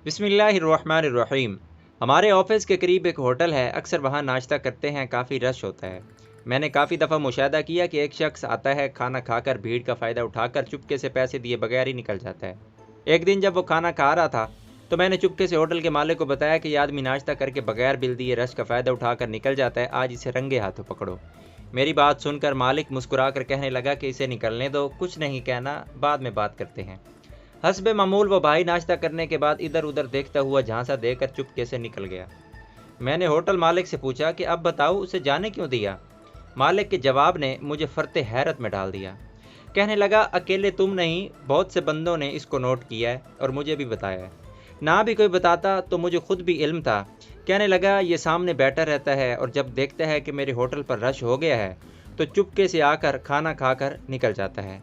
बिस्मिल्लाहिर्रहमानिर्रहीम। हमारे ऑफिस के करीब एक होटल है। अक्सर वहाँ नाश्ता करते हैं, काफ़ी रश होता है। मैंने काफ़ी दफ़ा मुशाहिदा किया कि एक शख्स आता है, खाना खाकर भीड़ का फ़ायदा उठाकर चुपके से पैसे दिए बगैर ही निकल जाता है। एक दिन जब वो खाना खा रहा था तो मैंने चुपके से होटल के मालिक को बताया कि ये आदमी नाश्ता करके बगैर बिल दिए रश का फ़ायदा उठाकर निकल जाता है, आज इसे रंगे हाथों पकड़ो। मेरी बात सुनकर मालिक मुस्कुरा कर कहने लगा कि इसे निकलने दो, कुछ नहीं कहना, बाद में बात करते हैं। हस्बे मामूल वो भाई नाश्ता करने के बाद इधर उधर देखता हुआ झांसा देकर चुपके से निकल गया। मैंने होटल मालिक से पूछा कि अब बताओ उसे जाने क्यों दिया। मालिक के जवाब ने मुझे फरते हैरत में डाल दिया। कहने लगा, अकेले तुम नहीं, बहुत से बंदों ने इसको नोट किया है और मुझे भी बताया है। ना भी कोई बताता तो मुझे खुद भी इल्म था। कहने लगा, ये सामने बैठा रहता है और जब देखता है कि मेरे होटल पर रश हो गया है तो चुपके से आकर खाना खाकर निकल जाता है।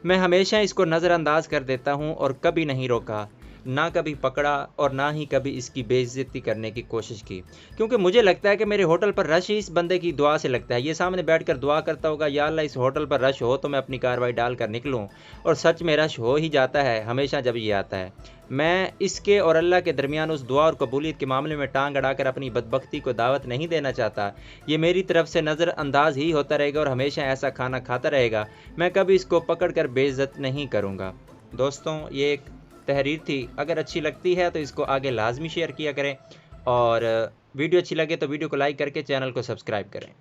मैं हमेशा इसको नज़रअंदाज कर देता हूँ और कभी नहीं रोका, ना कभी पकड़ा और ना ही कभी इसकी बेइज्जती करने की कोशिश की, क्योंकि मुझे लगता है कि मेरे होटल पर रश ही इस बंदे की दुआ से लगता है। ये सामने बैठकर दुआ करता होगा, या अल्लाह इस होटल पर रश हो तो मैं अपनी कार्रवाई डाल कर निकलूँ, और सच में रश हो ही जाता है हमेशा जब ये आता है। मैं इसके और अल्लाह के दरमियान उस दुआ और कबूलियत के मामले में टांग अड़ाकर अपनी बदबख्ती को दावत नहीं देना चाहता। ये मेरी तरफ से नज़रअंदाज ही होता रहेगा और हमेशा ऐसा खाना खाता रहेगा। मैं कभी इसको पकड़ कर बेइज्जत नहीं करूँगा। दोस्तों, ये एक तहरीर थी। अगर अच्छी लगती है तो इसको आगे लाजमी शेयर किया करें, और वीडियो अच्छी लगे तो वीडियो को लाइक करके चैनल को सब्सक्राइब करें।